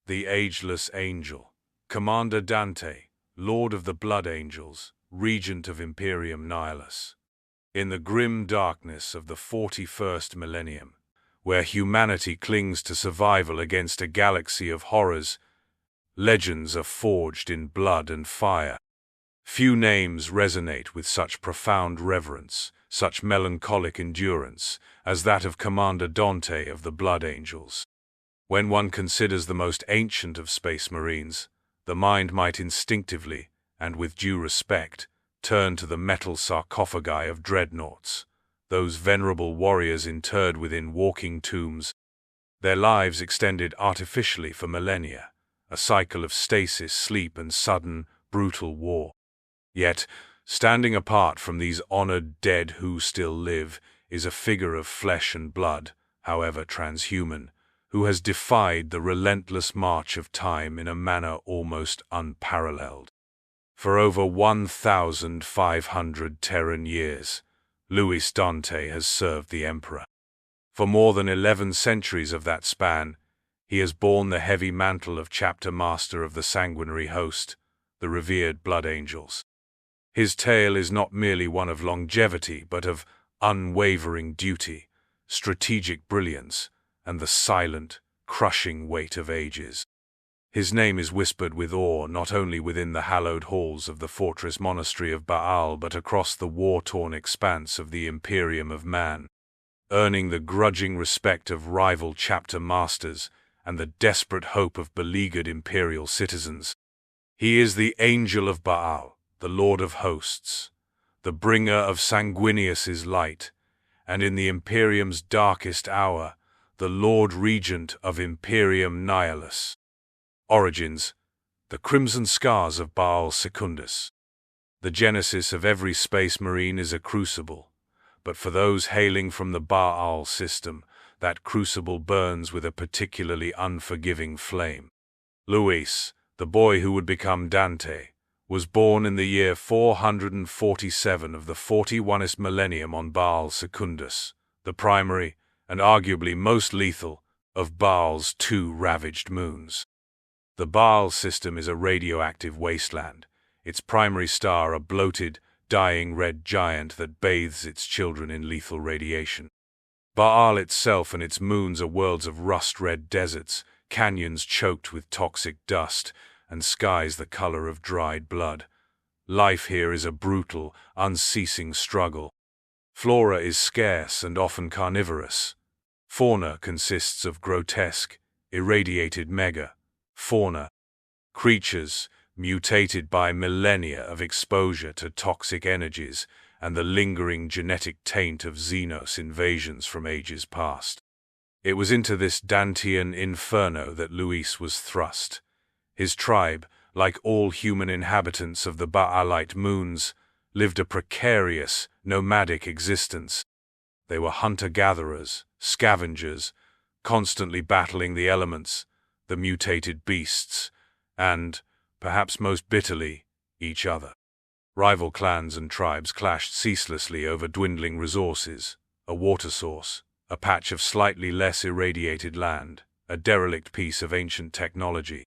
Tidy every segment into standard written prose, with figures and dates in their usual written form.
The Ageless Angel. Commander Dante, Lord of the Blood Angels, Regent of Imperium Nihilus. In the grim darkness of the 41st millennium, where humanity clings to survival against a galaxy of horrors, legends are forged in blood and fire. Few names resonate with such profound reverence, such melancholic endurance, as that of Commander Dante of the Blood Angels. When one considers the most ancient of space marines, the mind might instinctively, and with due respect, turn to the metal sarcophagi of dreadnoughts, those venerable warriors interred within walking tombs. Their lives extended artificially for millennia, a cycle of stasis, sleep, and sudden, brutal war. Yet, standing apart from these honored dead who still live, is a figure of flesh and blood, however transhuman, who has defied the relentless march of time in a manner almost unparalleled. For over 1,500 Terran years, Luis Dante has served the Emperor. For more than 11 centuries of that span, he has borne the heavy mantle of chapter master of the sanguinary host, the revered Blood Angels. His tale is not merely one of longevity, but of unwavering duty, strategic brilliance, and the silent, crushing weight of ages. His name is whispered with awe not only within the hallowed halls of the fortress monastery of Baal, but across the war-torn expanse of the Imperium of man, earning the grudging respect of rival chapter masters and the desperate hope of beleaguered imperial citizens. He is the Angel of Baal, the Lord of Hosts, the bringer of Sanguinius's light, and in the Imperium's darkest hour, the Lord Regent of Imperium Nihilus. Origins: the crimson scars of Baal Secundus. The genesis of every space marine is a crucible, but for those hailing from the Baal system, that crucible burns with a particularly unforgiving flame. Luis, the boy who would become Dante, was born in the year 447 of the 41st millennium on Baal Secundus, the primary, and arguably most lethal, of Baal's 2 ravaged moons. The Baal system is a radioactive wasteland, its primary star a bloated, dying red giant that bathes its children in lethal radiation. Baal itself and its moons are worlds of rust-red deserts, canyons choked with toxic dust, and skies the color of dried blood. Life here is a brutal, unceasing struggle. Flora is scarce and often carnivorous. Fauna consists of grotesque, irradiated mega-fauna, creatures mutated by millennia of exposure to toxic energies and the lingering genetic taint of Xenos invasions from ages past. It was into this Dantean inferno that Luis was thrust. His tribe, like all human inhabitants of the Baalite moons, lived a precarious, nomadic existence. They were hunter-gatherers, scavengers, constantly battling the elements, the mutated beasts, and, perhaps most bitterly, each other. Rival clans and tribes clashed ceaselessly over dwindling resources, a water source, a patch of slightly less irradiated land, a derelict piece of ancient technology.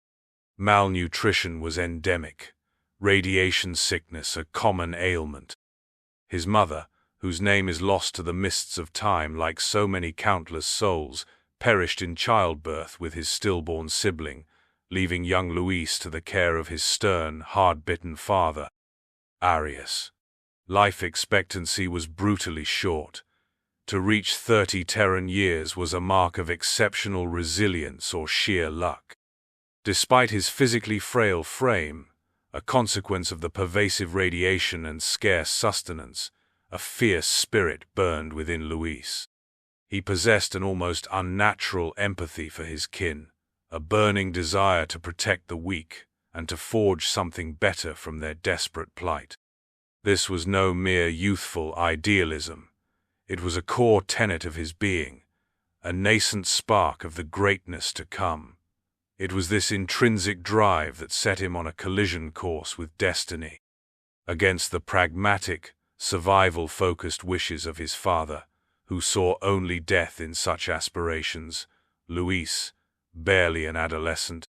Malnutrition was endemic, radiation sickness a common ailment. His mother, whose name is lost to the mists of time like so many countless souls, perished in childbirth with his stillborn sibling, leaving young Luis to the care of his stern, hard-bitten father, Arius. Life expectancy was brutally short. To reach 30 Terran years was a mark of exceptional resilience or sheer luck. Despite his physically frail frame, a consequence of the pervasive radiation and scarce sustenance, a fierce spirit burned within Luis. He possessed an almost unnatural empathy for his kin, a burning desire to protect the weak and to forge something better from their desperate plight. This was no mere youthful idealism. It was a core tenet of his being, a nascent spark of the greatness to come. It was this intrinsic drive that set him on a collision course with destiny. Against the pragmatic, survival-focused wishes of his father, who saw only death in such aspirations, Luis, barely an adolescent,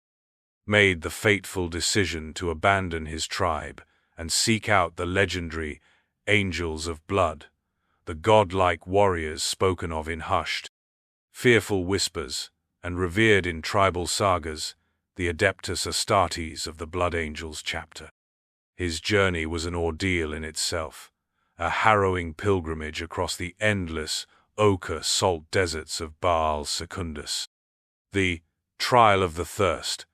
made the fateful decision to abandon his tribe and seek out the legendary Angels of Blood, the godlike warriors spoken of in hushed, fearful whispers and revered in tribal sagas, the Adeptus Astartes of the Blood Angels chapter. His journey was an ordeal in itself, a harrowing pilgrimage across the endless, ochre salt deserts of Baal Secundus. The Trial of the Thirst,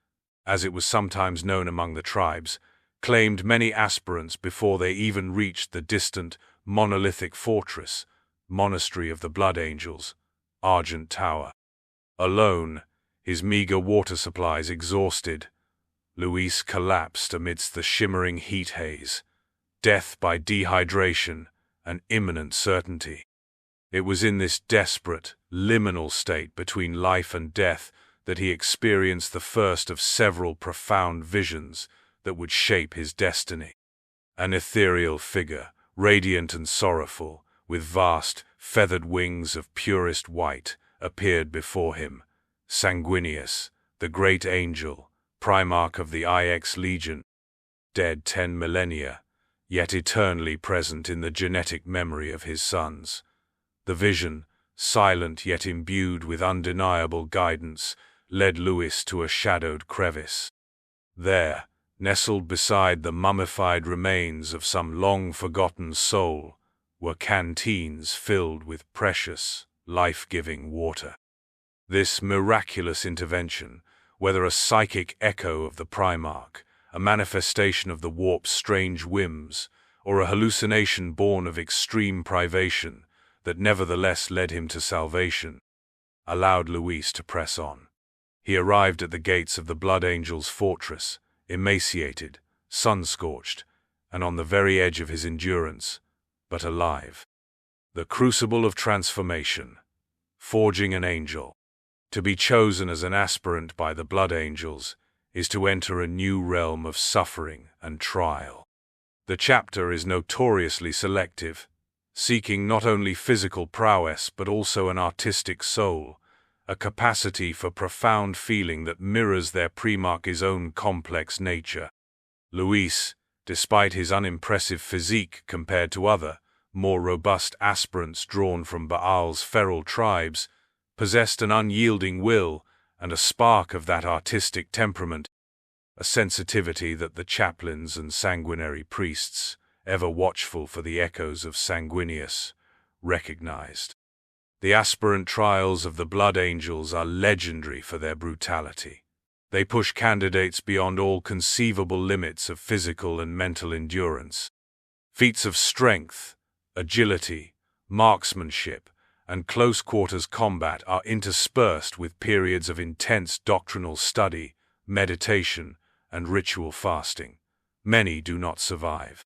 as it was sometimes known among the tribes, claimed many aspirants before they even reached the distant, monolithic fortress, monastery of the Blood Angels, Argent Tower. Alone, his meager water supplies exhausted, Luis collapsed amidst the shimmering heat haze, death by dehydration, an imminent certainty. It was in this desperate, liminal state between life and death that he experienced the first of several profound visions that would shape his destiny. An ethereal figure, radiant and sorrowful, with vast, feathered wings of purest white, appeared before him. Sanguinius, the great angel, Primarch of the IX Legion, dead 10 millennia, yet eternally present in the genetic memory of his sons. The vision, silent yet imbued with undeniable guidance, led Luis to a shadowed crevice. There, nestled beside the mummified remains of some long-forgotten soul, were canteens filled with precious, life-giving water. This miraculous intervention, whether a psychic echo of the Primarch, a manifestation of the warp's strange whims, or a hallucination born of extreme privation that nevertheless led him to salvation, allowed Luis to press on. He arrived at the gates of the Blood Angels' fortress, emaciated, sun-scorched, and on the very edge of his endurance, but alive. The crucible of transformation, forging an angel. To be chosen as an aspirant by the Blood Angels is to enter a new realm of suffering and trial. The chapter is notoriously selective, seeking not only physical prowess but also an artistic soul, a capacity for profound feeling that mirrors their Primarch's own complex nature. Luis, despite his unimpressive physique compared to other, more robust aspirants drawn from Baal's feral tribes, possessed an unyielding will and a spark of that artistic temperament, a sensitivity that the chaplains and sanguinary priests, ever watchful for the echoes of Sanguinius, recognized. The aspirant trials of the Blood Angels are legendary for their brutality. They push candidates beyond all conceivable limits of physical and mental endurance. Feats of strength, agility, marksmanship, and close-quarters combat are interspersed with periods of intense doctrinal study, meditation, and ritual fasting. Many do not survive.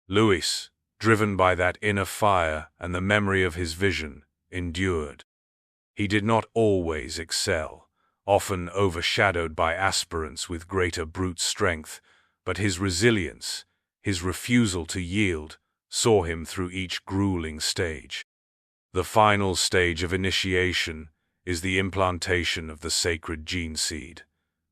Luis, driven by that inner fire and the memory of his vision, endured. He did not always excel, often overshadowed by aspirants with greater brute strength, but his resilience, his refusal to yield, saw him through each grueling stage. The final stage of initiation is the implantation of the sacred gene seed,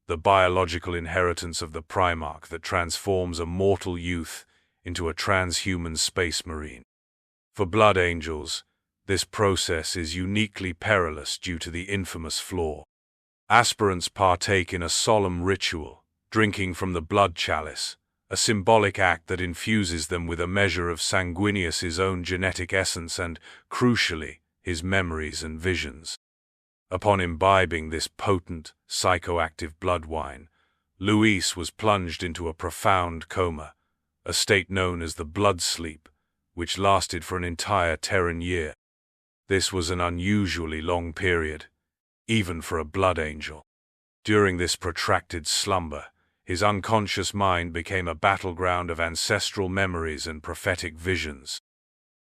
the biological inheritance of the Primarch that transforms a mortal youth into a transhuman space marine. For Blood Angels, this process is uniquely perilous due to the infamous flaw. Aspirants partake in a solemn ritual, drinking from the blood chalice, a symbolic act that infuses them with a measure of Sanguinius's own genetic essence and, crucially, his memories and visions. Upon imbibing this potent, psychoactive blood wine, Luis was plunged into a profound coma, a state known as the blood sleep, which lasted for an entire Terran year. This was an unusually long period, even for a Blood Angel. During this protracted slumber, his unconscious mind became a battleground of ancestral memories and prophetic visions.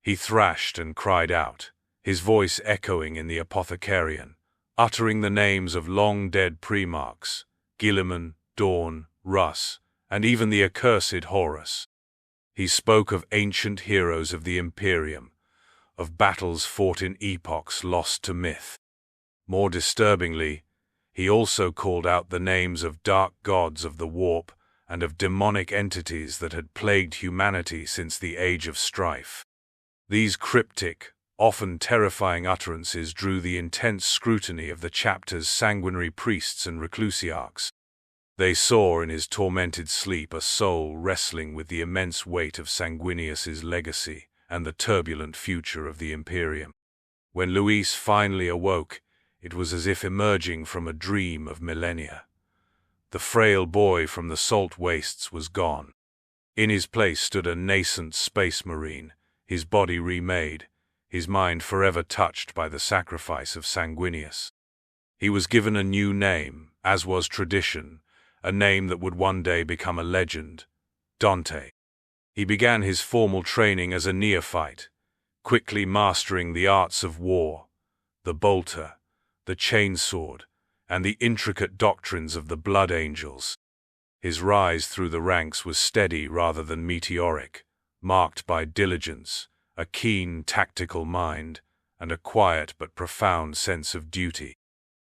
He thrashed and cried out, his voice echoing in the Apothecarian, uttering the names of long-dead Primarchs, Guilliman, Dawn, Russ, and even the accursed Horus. He spoke of ancient heroes of the Imperium, of battles fought in epochs lost to myth. More disturbingly, He also called out the names of dark gods of the warp and of demonic entities that had plagued humanity since the Age of Strife. These cryptic, often terrifying utterances drew the intense scrutiny of the chapter's sanguinary priests and reclusiarchs. They saw in his tormented sleep a soul wrestling with the immense weight of Sanguinius's legacy and the turbulent future of the Imperium. When Luis finally awoke, it was as if emerging from a dream of millennia. The frail boy from the salt wastes was gone. In his place stood a nascent space marine, his body remade, his mind forever touched by the sacrifice of Sanguinius. He was given a new name, as was tradition, a name that would one day become a legend: Dante. He began his formal training as a neophyte, quickly mastering the arts of war, the bolter, the chainsword, and the intricate doctrines of the Blood Angels. His rise through the ranks was steady rather than meteoric, marked by diligence, a keen tactical mind, and a quiet but profound sense of duty.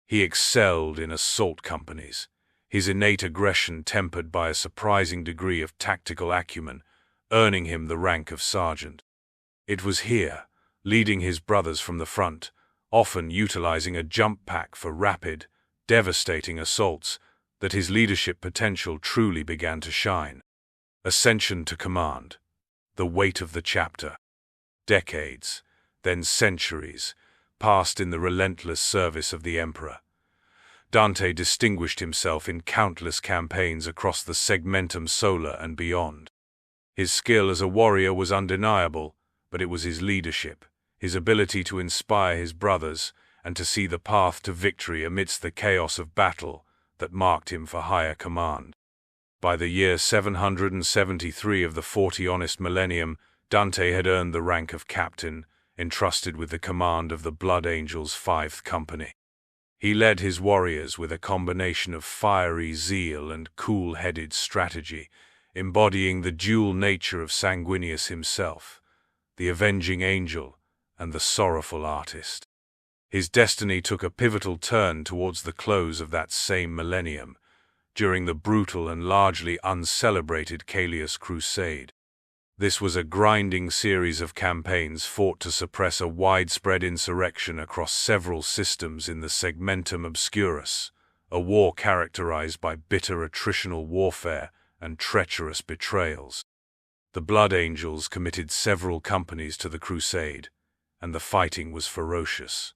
He excelled in assault companies, his innate aggression tempered by a surprising degree of tactical acumen, earning him the rank of sergeant. It was here, leading his brothers from the front, often utilizing a jump pack for rapid, devastating assaults, that his leadership potential truly began to shine. Ascension to command. The weight of the chapter. Decades, then centuries, passed in the relentless service of the Emperor. Dante distinguished himself in countless campaigns across the Segmentum Solar and beyond. His skill as a warrior was undeniable, but it was his leadership, his ability to inspire his brothers, and to see the path to victory amidst the chaos of battle, that marked him for higher command. By the year 773 of the 40 Honest Millennium, Dante had earned the rank of captain, entrusted with the command of the Blood Angels' 5th Company. He led his warriors with a combination of fiery zeal and cool-headed strategy, embodying the dual nature of Sanguinius himself, the avenging angel and the sorrowful artist. His destiny took a pivotal turn towards the close of that same millennium, during the brutal and largely uncelebrated Ageless Crusade. This was a grinding series of campaigns fought to suppress a widespread insurrection across several systems in the Segmentum Obscurus, a war characterized by bitter attritional warfare and treacherous betrayals. The Blood Angels committed several companies to the crusade, and the fighting was ferocious.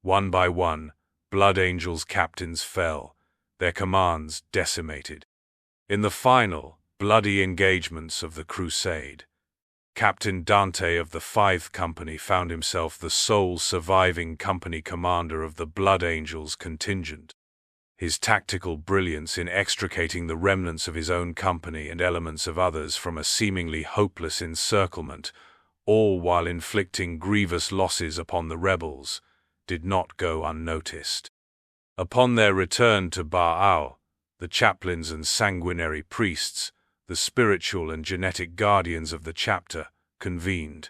One by one, Blood Angels' captains fell, their commands decimated. In the final, bloody engagements of the crusade, Captain Dante of the 5th Company found himself the sole surviving company commander of the Blood Angels contingent. His tactical brilliance in extricating the remnants of his own company and elements of others from a seemingly hopeless encirclement, all while inflicting grievous losses upon the rebels, did not go unnoticed. Upon their return to Baal, the chaplains and sanguinary priests, the spiritual and genetic guardians of the chapter, convened.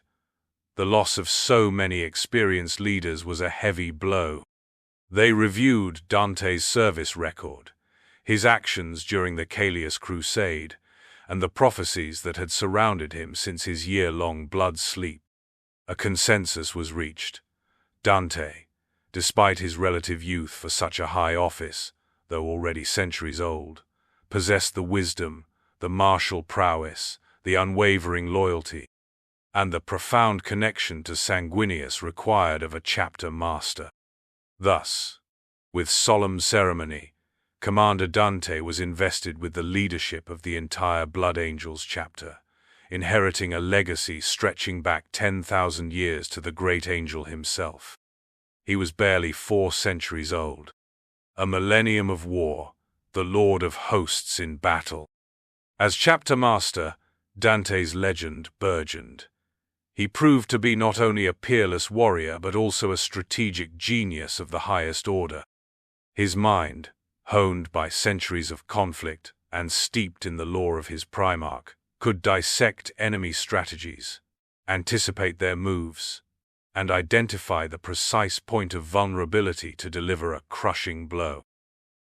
The loss of so many experienced leaders was a heavy blow. They reviewed Dante's service record, his actions during the Ageless Crusade, and the prophecies that had surrounded him since his year-long blood sleep. A consensus was reached. Dante, despite his relative youth for such a high office, though already centuries old, possessed the wisdom, the martial prowess, the unwavering loyalty, and the profound connection to Sanguinius required of a chapter master. Thus, with solemn ceremony, Commander Dante was invested with the leadership of the entire Blood Angels chapter, inheriting a legacy stretching back 10,000 years to the great angel himself. He was barely 4 centuries old. A millennium of war, the Lord of Hosts in battle. As chapter master, Dante's legend burgeoned. He proved to be not only a peerless warrior but also a strategic genius of the highest order. His mind, honed by centuries of conflict and steeped in the lore of his Primarch, could dissect enemy strategies, anticipate their moves, and identify the precise point of vulnerability to deliver a crushing blow.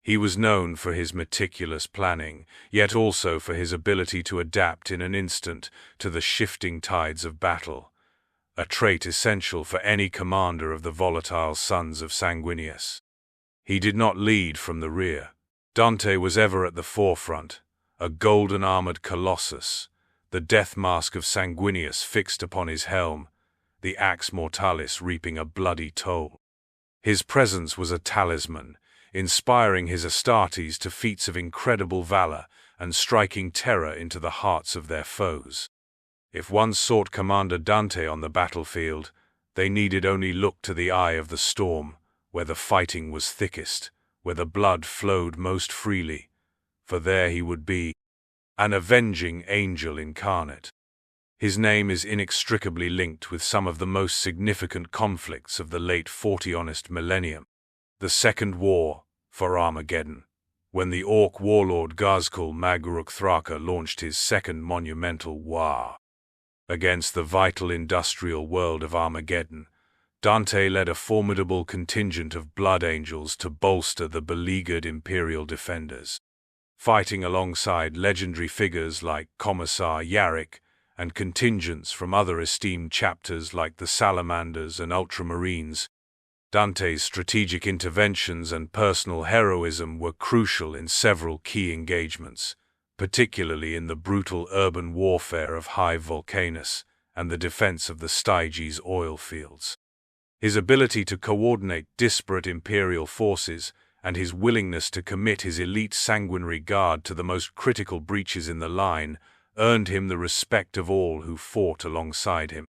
He was known for his meticulous planning, yet also for his ability to adapt in an instant to the shifting tides of battle, a trait essential for any commander of the volatile sons of Sanguinius. He did not lead from the rear. Dante was ever at the forefront, a golden-armored colossus, the Death Mask of Sanguinius fixed upon his helm, the Axe Mortalis reaping a bloody toll. His presence was a talisman, inspiring his Astartes to feats of incredible valor and striking terror into the hearts of their foes. If one sought Commander Dante on the battlefield, they needed only look to the eye of the storm, where the fighting was thickest, where the blood flowed most freely, for there he would be, an avenging angel incarnate. His name is inextricably linked with some of the most significant conflicts of the late 40th Millennium. The Second War for Armageddon, when the Orc warlord Ghazghkull Maguruk Thraka launched his second monumental war against the vital industrial world of Armageddon. Dante led a formidable contingent of blood angels to bolster the beleaguered Imperial defenders, fighting alongside legendary figures like Commissar Yarrick and contingents from other esteemed chapters like the Salamanders and Ultramarines. Dante's strategic interventions and personal heroism were crucial in several key engagements, particularly in the brutal urban warfare of High Vulcanus and the defense of the Styges oil fields. His ability to coordinate disparate Imperial forces and his willingness to commit his elite sanguinary guard to the most critical breaches in the line earned him the respect of all who fought alongside him.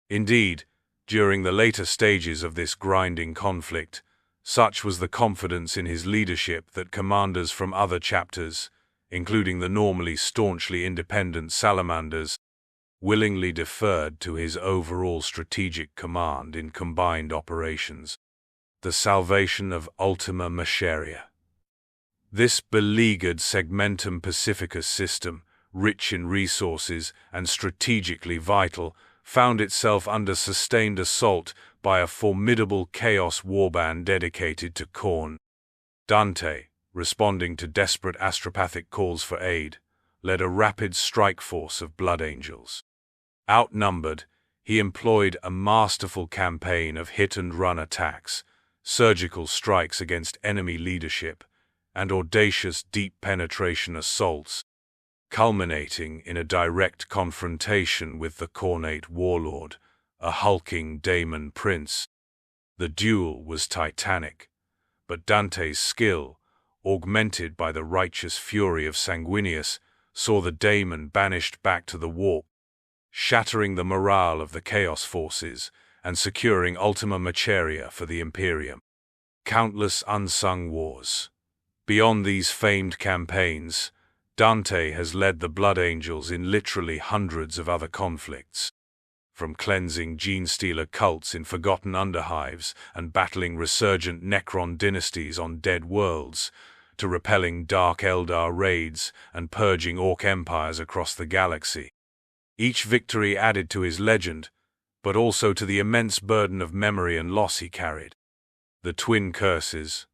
Indeed, during the later stages of this grinding conflict, such was the confidence in his leadership that commanders from other chapters, including the normally staunchly independent Salamanders, willingly deferred to his overall strategic command in combined operations. The salvation of Ultima Macharia. This beleaguered Segmentum Pacificus system, rich in resources and strategically vital, found itself under sustained assault by a formidable Chaos warband dedicated to Khorne. Dante, responding to desperate astropathic calls for aid, led a rapid strike force of blood angels. Outnumbered, he employed a masterful campaign of hit-and-run attacks, surgical strikes against enemy leadership, and audacious deep penetration assaults, culminating in a direct confrontation with the Khornate warlord, a hulking Daemon prince. The duel was titanic, but Dante's skill, augmented by the righteous fury of Sanguinius, saw the Daemon banished back to the warp, shattering the morale of the Chaos forces and securing Ultima Macharia for the Imperium. Countless unsung wars. Beyond these famed campaigns, Dante has led the Blood Angels in literally hundreds of other conflicts, from cleansing gene-stealer cults in forgotten underhives and battling resurgent Necron dynasties on dead worlds, to repelling Dark Eldar raids and purging Orc empires across the galaxy. Each victory added to his legend, but also to the immense burden of memory and loss he carried. The twin curses,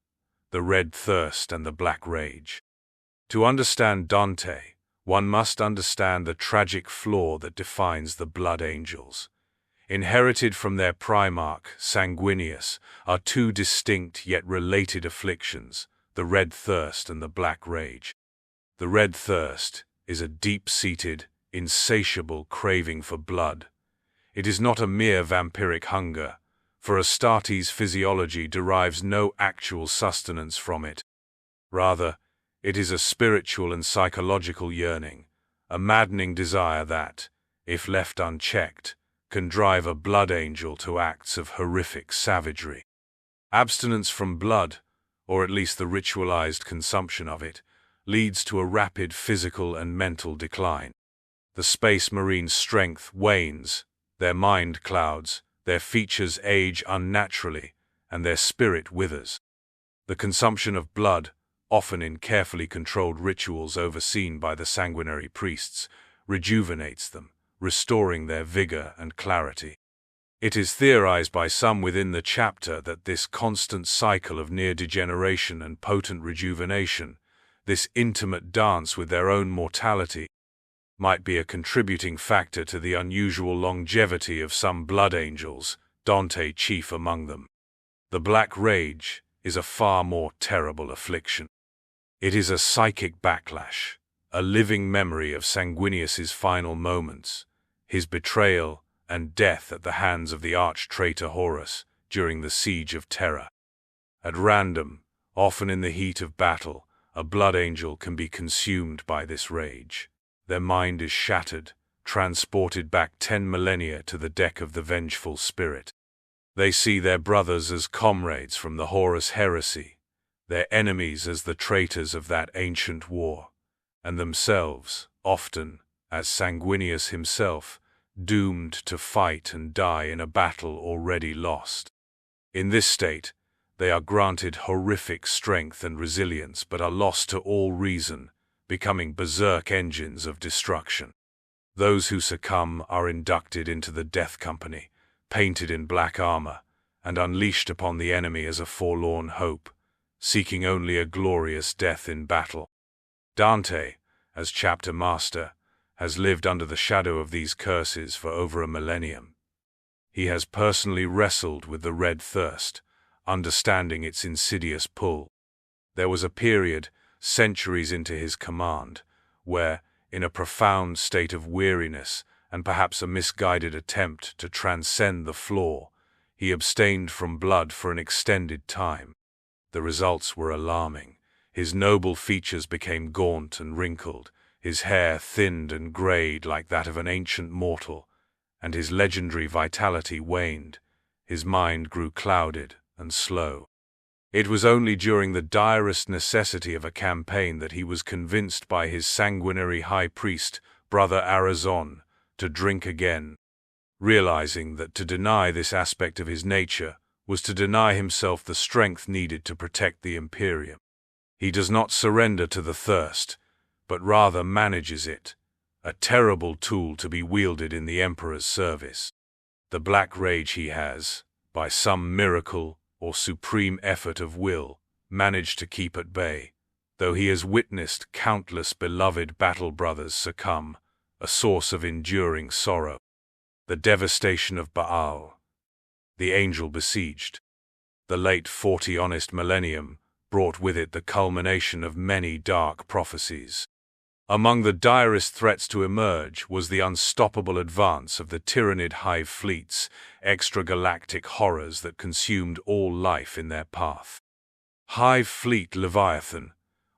the Red Thirst and the Black Rage. To understand Dante, one must understand the tragic flaw that defines the Blood Angels. Inherited from their primarch, Sanguinius, are two distinct yet related afflictions, the Red Thirst and the Black Rage. The Red Thirst is a deep-seated, insatiable craving for blood. It is not a mere vampiric hunger, for Astartes' physiology derives no actual sustenance from it. Rather, it is a spiritual and psychological yearning, a maddening desire that, if left unchecked, can drive a blood angel to acts of horrific savagery. Abstinence from blood, or at least the ritualized consumption of it, leads to a rapid physical and mental decline. The Space Marine's strength wanes, their mind clouds, their features age unnaturally, and their spirit withers. The consumption of blood, often in carefully controlled rituals overseen by the sanguinary priests, rejuvenates them, restoring their vigor and clarity. It is theorized by some within the chapter that this constant cycle of near degeneration and potent rejuvenation, this intimate dance with their own mortality, might be a contributing factor to the unusual longevity of some blood angels, Dante chief among them. The Black Rage is a far more terrible affliction. It is a psychic backlash, a living memory of Sanguinius's final moments, his betrayal and death at the hands of the arch-traitor Horus during the Siege of Terra. At random, often in the heat of battle, a blood angel can be consumed by this rage. Their mind is shattered, transported back 10 millennia to the deck of the vengeful spirit. They see their brothers as comrades from the Horus heresy, their enemies as the traitors of that ancient war, and themselves, often, as Sanguinius himself, doomed to fight and die in a battle already lost. In this state, they are granted horrific strength and resilience but are lost to all reason, becoming berserk engines of destruction. Those who succumb are inducted into the Death Company, painted in black armor, and unleashed upon the enemy as a forlorn hope, seeking only a glorious death in battle. Dante, as chapter master, has lived under the shadow of these curses for over a millennium. He has personally wrestled with the Red Thirst, understanding its insidious pull. There was a period, centuries into his command, where, in a profound state of weariness and perhaps a misguided attempt to transcend the flaw, he abstained from blood for an extended time. The results were alarming. His noble features became gaunt and wrinkled, his hair thinned and grayed like that of an ancient mortal, and his legendary vitality waned. His mind grew clouded and slow. It was only during the direst necessity of a campaign that he was convinced by his sanguinary high priest, Brother Arazon, to drink again, realizing that to deny this aspect of his nature was to deny himself the strength needed to protect the Imperium. He does not surrender to the thirst, but rather manages it, a terrible tool to be wielded in the Emperor's service. The Black Rage he has, by some miracle or supreme effort of will, managed to keep at bay, though he has witnessed countless beloved battle brothers succumb, a source of enduring sorrow. The Devastation of Baal. The Angel Besieged. The late 40 honest millennium brought with it the culmination of many dark prophecies. Among the direst threats to emerge was the unstoppable advance of the Tyrannid hive fleets, extragalactic horrors that consumed all life in their path. Hive Fleet Leviathan,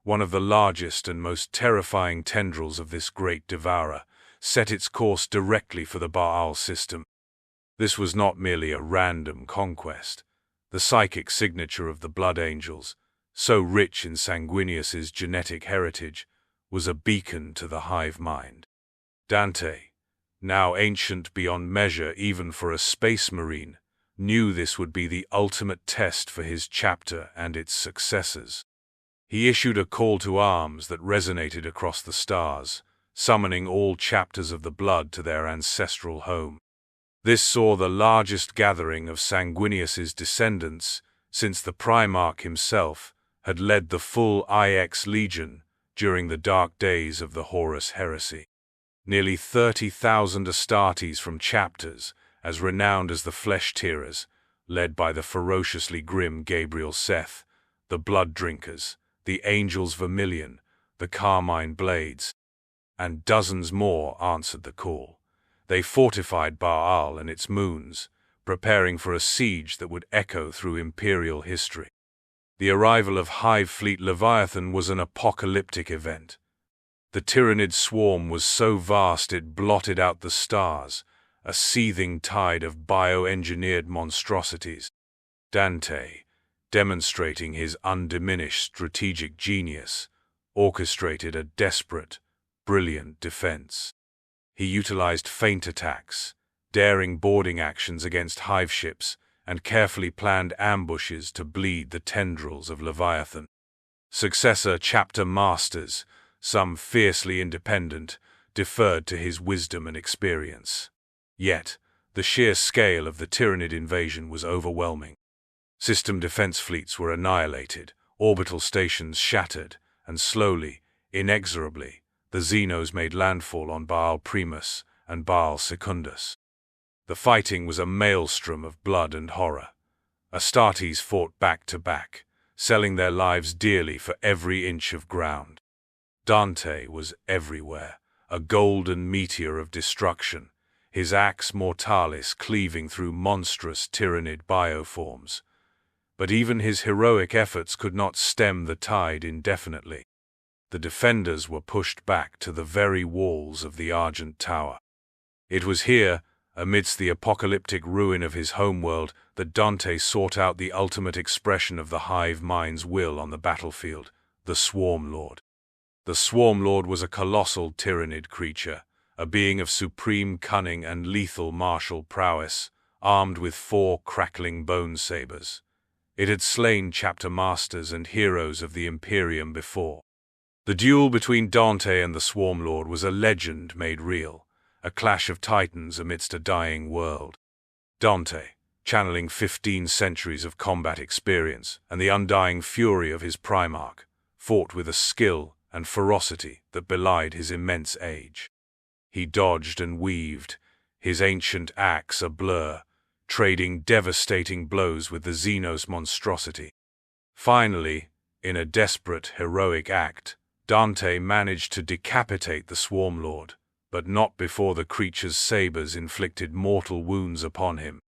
one of the largest and most terrifying tendrils of this great devourer, set its course directly for the Baal system. This was not merely a random conquest. The psychic signature of the Blood Angels, so rich in Sanguinius's genetic heritage, was a beacon to the hive mind. Dante, now ancient beyond measure even for a space marine, knew this would be the ultimate test for his chapter and its successors. He issued a call to arms that resonated across the stars, summoning all chapters of the blood to their ancestral home. This saw the largest gathering of Sanguinius's descendants since the Primarch himself had led the full IX Legion during the dark days of the Horus heresy. Nearly 30,000 Astartes from chapters, as renowned as the Flesh-Tearers, led by the ferociously grim Gabriel Seth, the Blood Drinkers, the Angels Vermilion, the Carmine Blades, and dozens more answered the call. They fortified Baal and its moons, preparing for a siege that would echo through imperial history. The arrival of Hive Fleet Leviathan was an apocalyptic event. The Tyrannid swarm was so vast it blotted out the stars, a seething tide of bioengineered monstrosities. Dante, demonstrating his undiminished strategic genius, orchestrated a desperate, brilliant defense. He utilized feint attacks, daring boarding actions against hive ships, and carefully planned ambushes to bleed the tendrils of Leviathan. Successor chapter masters, some fiercely independent, deferred to his wisdom and experience. Yet, The sheer scale of the Tyranid invasion was overwhelming. System defense fleets were annihilated, orbital stations shattered, and slowly, inexorably, the Xenos made landfall on Baal Primus and Baal Secundus. The fighting was a maelstrom of blood and horror. Astartes fought back to back, selling their lives dearly for every inch of ground. Dante was everywhere, a golden meteor of destruction, his Axe Mortalis cleaving through monstrous Tyranid bioforms. But even his heroic efforts could not stem the tide indefinitely. The defenders were pushed back to the very walls of the Argent Tower. It was here, amidst the apocalyptic ruin of his homeworld, that Dante sought out the ultimate expression of the hive mind's will on the battlefield, the Swarm Lord. The Swarm Lord was a colossal Tyranid creature, a being of supreme cunning and lethal martial prowess, armed with 4 crackling bone sabers. It had slain chapter masters and heroes of the Imperium before. The duel between Dante and the Swarm Lord was a legend made real, a clash of titans amidst a dying world. Dante, channeling 15 centuries of combat experience and the undying fury of his Primarch, fought with a skill and ferocity that belied his immense age. He dodged and weaved, his ancient axe a blur, trading devastating blows with the Xenos monstrosity. Finally, in a desperate, heroic act, Dante managed to decapitate the Swarm Lord, but not before the creature's sabers inflicted mortal wounds upon him.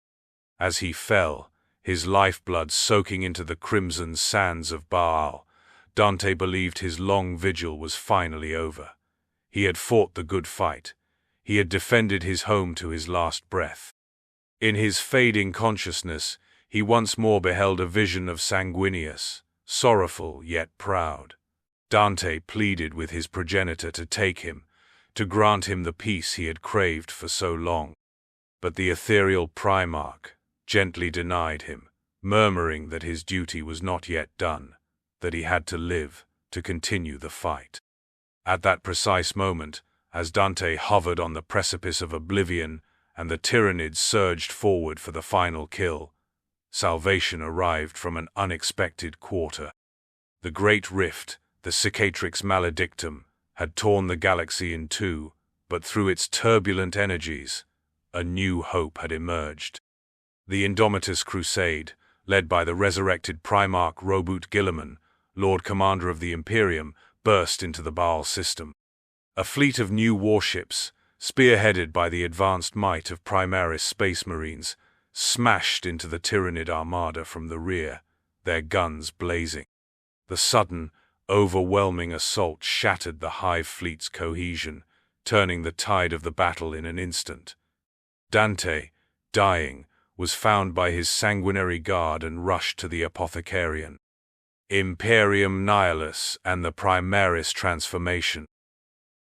As he fell, his lifeblood soaking into the crimson sands of Baal, Dante believed his long vigil was finally over. He had fought the good fight. He had defended his home to his last breath. In his fading consciousness, he once more beheld a vision of Sanguinius, sorrowful yet proud. Dante pleaded with his progenitor to take him, to grant him the peace he had craved for so long. But the ethereal Primarch gently denied him, murmuring that his duty was not yet done, that he had to live to continue the fight. At that precise moment, as Dante hovered on the precipice of oblivion and the Tyranids surged forward for the final kill, salvation arrived from an unexpected quarter. The Great Rift, the Cicatrix Maledictum, had torn the galaxy in two, but through its turbulent energies, a new hope had emerged. The Indomitus Crusade, led by the resurrected Primarch Robert Guilliman, Lord Commander of the Imperium, burst into the Baal system. A fleet of new warships, spearheaded by the advanced might of Primaris Space Marines, smashed into the Tyranid armada from the rear, their guns blazing. The sudden, overwhelming assault shattered the Hive fleet's cohesion, turning the tide of the battle in an instant. Dante, dying, was found by his sanguinary guard and rushed to the Apothecarion. Imperium Nihilus and the Primaris Transformation.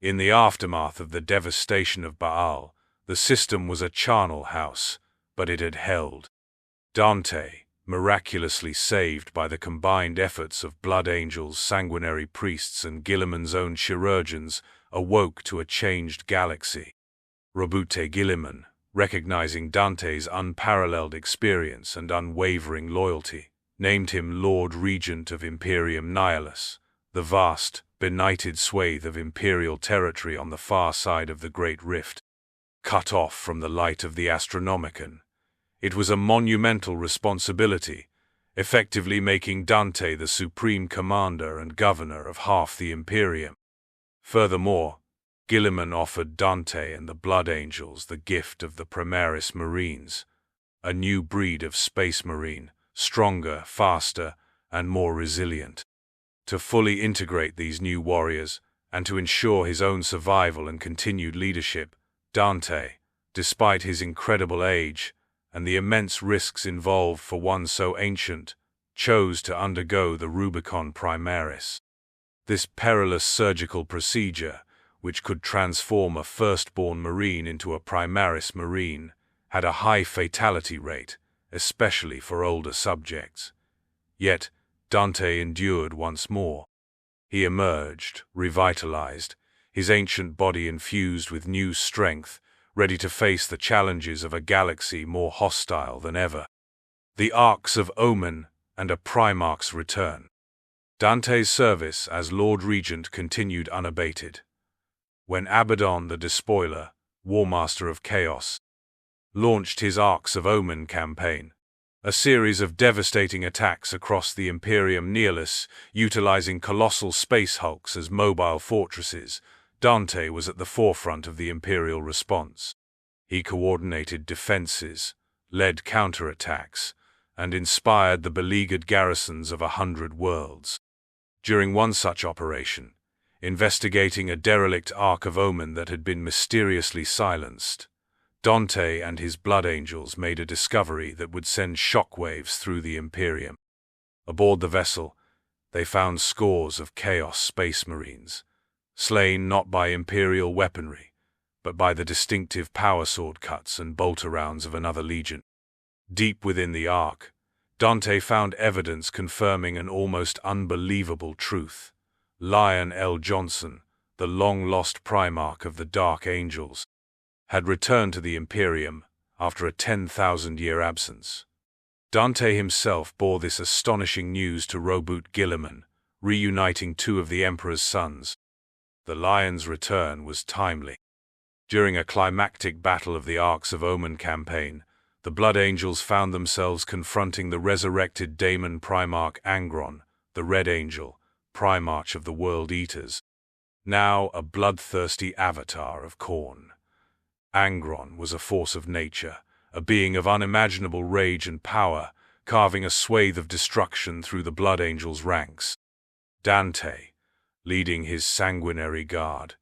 In the aftermath of the devastation of Baal, the system was a charnel house, but it had held. Dante, miraculously saved by the combined efforts of Blood Angel's sanguinary priests and Guilliman's own chirurgeons, awoke to a changed galaxy. Robert Guilliman, recognizing Dante's unparalleled experience and unwavering loyalty, named him Lord Regent of Imperium Nihilus, the vast, benighted swathe of imperial territory on the far side of the Great Rift. Cut off from the light of the Astronomicon, it was a monumental responsibility, effectively making Dante the supreme commander and governor of half the Imperium. Furthermore, Guilliman offered Dante and the Blood Angels the gift of the Primaris Marines, a new breed of space marine, stronger, faster, and more resilient. To fully integrate these new warriors, and to ensure his own survival and continued leadership, Dante, despite his incredible age and the immense risks involved for one so ancient, chose to undergo the Rubicon Primaris. This perilous surgical procedure, which could transform a firstborn Marine into a Primaris Marine, had a high fatality rate, especially for older subjects. Yet, Dante endured once more. He emerged, revitalized, his ancient body infused with new strength, ready to face the challenges of a galaxy more hostile than ever. The Arcs of Omen and a Primarch's return. Dante's service as Lord Regent continued unabated. When Abaddon the Despoiler, Warmaster of Chaos, launched his Arcs of Omen campaign, a series of devastating attacks across the Imperium Nihilus, utilizing colossal space hulks as mobile fortresses, Dante was at the forefront of the Imperial response. He coordinated defenses, led counterattacks, and inspired the beleaguered garrisons of 100 worlds. During one such operation, investigating a derelict Ark of Omen that had been mysteriously silenced, Dante and his Blood Angels made a discovery that would send shockwaves through the Imperium. Aboard the vessel, they found scores of Chaos Space Marines, slain not by Imperial weaponry, but by the distinctive power sword cuts and bolter rounds of another legion. Deep within the Ark, Dante found evidence confirming an almost unbelievable truth. Lion L. Johnson, the long-lost Primarch of the Dark Angels, had returned to the Imperium after a 10,000-year absence. Dante himself bore this astonishing news to Roboute Guilliman, reuniting two of the Emperor's sons. The Lion's return was timely. During a climactic battle of the Arcs of Omen campaign, the Blood Angels found themselves confronting the resurrected Daemon Primarch Angron, the Red Angel, Primarch of the World Eaters, now a bloodthirsty avatar of Khorne. Angron was a force of nature, a being of unimaginable rage and power, carving a swathe of destruction through the Blood Angels' ranks. Dante, leading his sanguinary guard,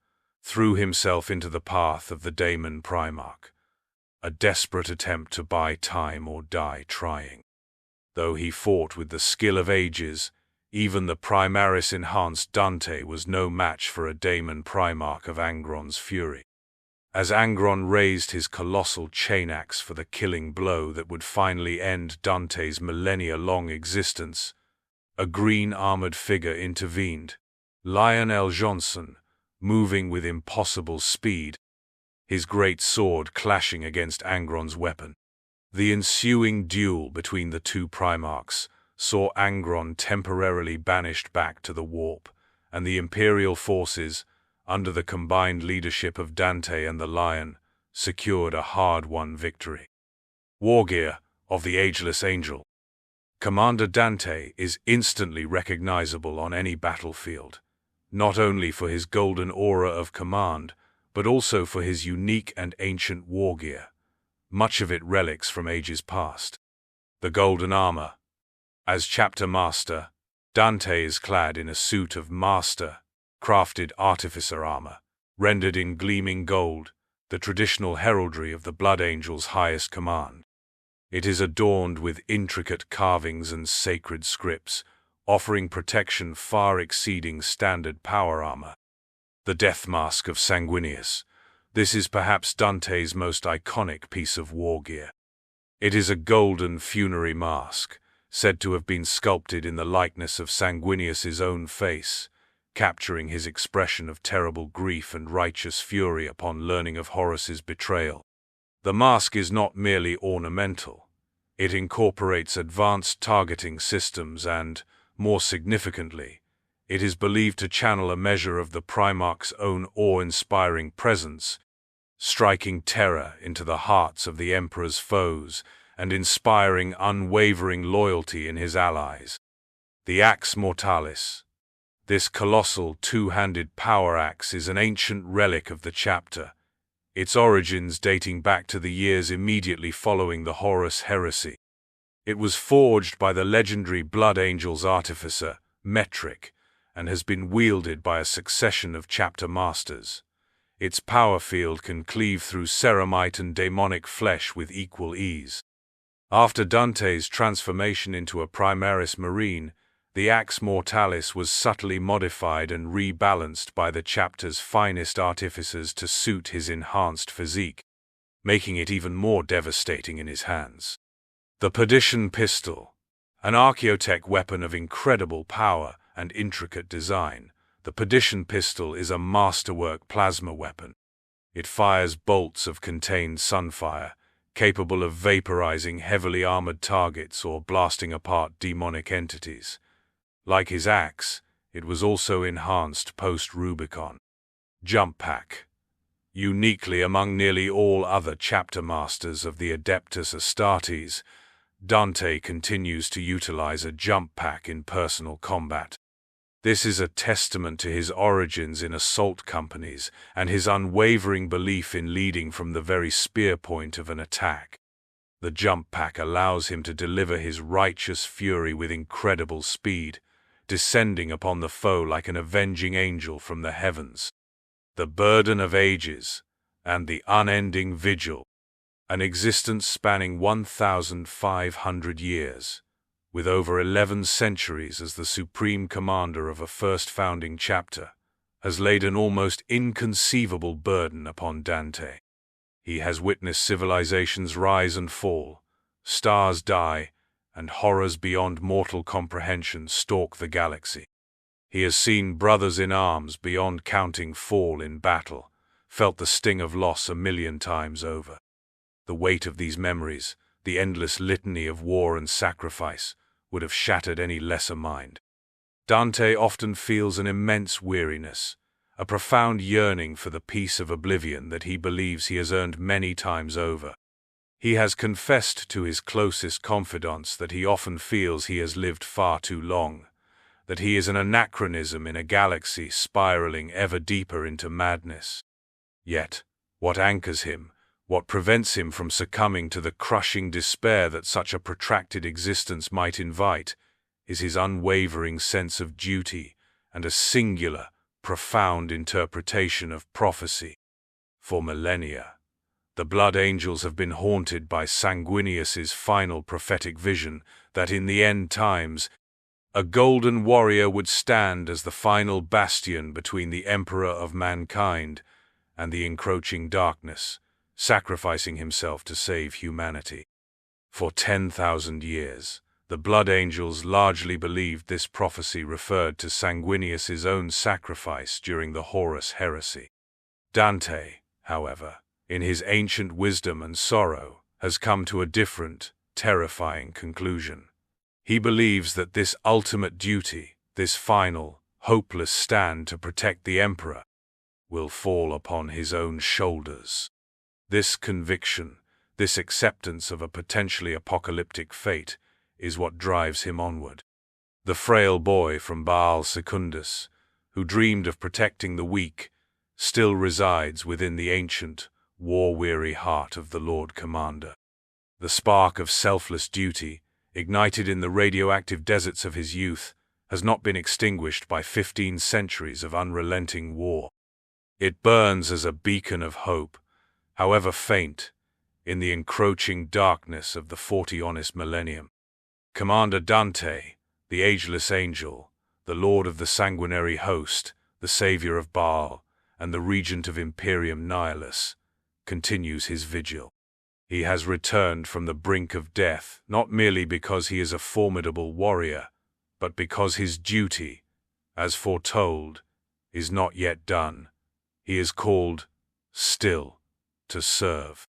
threw himself into the path of the Daemon Primarch, a desperate attempt to buy time or die trying. Though he fought with the skill of ages, even the Primaris-enhanced Dante was no match for a Daemon Primarch of Angron's fury. As Angron raised his colossal chain axe for the killing blow that would finally end Dante's millennia-long existence, a green-armored figure intervened, Lion L. Johnson, moving with impossible speed, his great sword clashing against Angron's weapon. The ensuing duel between the two Primarchs saw Angron temporarily banished back to the warp, and the Imperial forces, under the combined leadership of Dante and the Lion, secured a hard-won victory. Wargear of the Ageless Angel. Commander Dante is instantly recognizable on any battlefield, not only for his golden aura of command, but also for his unique and ancient wargear, much of it relics from ages past. The golden armor. As chapter master, Dante is clad in a suit of master-crafted artificer armor, rendered in gleaming gold, the traditional heraldry of the Blood Angel's highest command. It is adorned with intricate carvings and sacred scripts, offering protection far exceeding standard power armor. The Death Mask of Sanguinius. This is perhaps Dante's most iconic piece of wargear. It is a golden funerary mask, said to have been sculpted in the likeness of Sanguinius's own face, capturing his expression of terrible grief and righteous fury upon learning of Horus's betrayal. The mask is not merely ornamental. It incorporates advanced targeting systems and, more significantly, it is believed to channel a measure of the Primarch's own awe-inspiring presence, striking terror into the hearts of the Emperor's foes and inspiring unwavering loyalty in his allies. The Axe Mortalis. This colossal two-handed power axe is an ancient relic of the chapter, its origins dating back to the years immediately following the Horus heresy. It was forged by the legendary Blood Angel's artificer, Metric, and has been wielded by a succession of chapter masters. Its power field can cleave through ceramite and demonic flesh with equal ease. After Dante's transformation into a Primaris Marine, the Axe Mortalis was subtly modified and rebalanced by the chapter's finest artificers to suit his enhanced physique, making it even more devastating in his hands. The Perdition Pistol. An archaeotech weapon of incredible power and intricate design, the Perdition Pistol is a masterwork plasma weapon. It fires bolts of contained sunfire, capable of vaporizing heavily armored targets or blasting apart demonic entities. Like his axe, it was also enhanced post-Rubicon. Jump Pack. Uniquely among nearly all other chapter masters of the Adeptus Astartes, Dante continues to utilize a jump pack in personal combat. This is a testament to his origins in assault companies and his unwavering belief in leading from the very spear point of an attack. The jump pack allows him to deliver his righteous fury with incredible speed, descending upon the foe like an avenging angel from the heavens. The burden of ages and the unending vigil, an existence spanning 1,500 years. With over 11 centuries as the supreme commander of a first founding chapter, has laid an almost inconceivable burden upon Dante. He has witnessed civilizations rise and fall, stars die, and horrors beyond mortal comprehension stalk the galaxy. He has seen brothers in arms beyond counting fall in battle, felt the sting of loss 1,000,000 times over. The weight of these memories, the endless litany of war and sacrifice, would have shattered any lesser mind. Dante often feels an immense weariness, a profound yearning for the peace of oblivion that he believes he has earned many times over. He has confessed to his closest confidants that he often feels he has lived far too long, that he is an anachronism in a galaxy spiraling ever deeper into madness. Yet, what anchors him, what prevents him from succumbing to the crushing despair that such a protracted existence might invite, is his unwavering sense of duty and a singular, profound interpretation of prophecy. For millennia, the blood angels have been haunted by Sanguinius's final prophetic vision that in the end times, a golden warrior would stand as the final bastion between the emperor of mankind and the encroaching darkness, sacrificing himself to save humanity. For 10,000 years, the Blood Angels largely believed this prophecy referred to Sanguinius's own sacrifice during the Horus heresy. Dante, however, in his ancient wisdom and sorrow, has come to a different, terrifying conclusion. He believes that this ultimate duty, this final, hopeless stand to protect the Emperor, will fall upon his own shoulders. This conviction, this acceptance of a potentially apocalyptic fate, is what drives him onward. The frail boy from Baal Secundus, who dreamed of protecting the weak, still resides within the ancient, war-weary heart of the Lord Commander. The spark of selfless duty, ignited in the radioactive deserts of his youth, has not been extinguished by 15 centuries of unrelenting war. It burns as a beacon of hope, however faint, in the encroaching darkness of the 40 millennium. Commander Dante, the Ageless Angel, the Lord of the Sanguinary Host, the Savior of Baal, and the Regent of Imperium Nihilus, continues his vigil. He has returned from the brink of death, not merely because he is a formidable warrior, but because his duty, as foretold, is not yet done. He is called, still, to serve.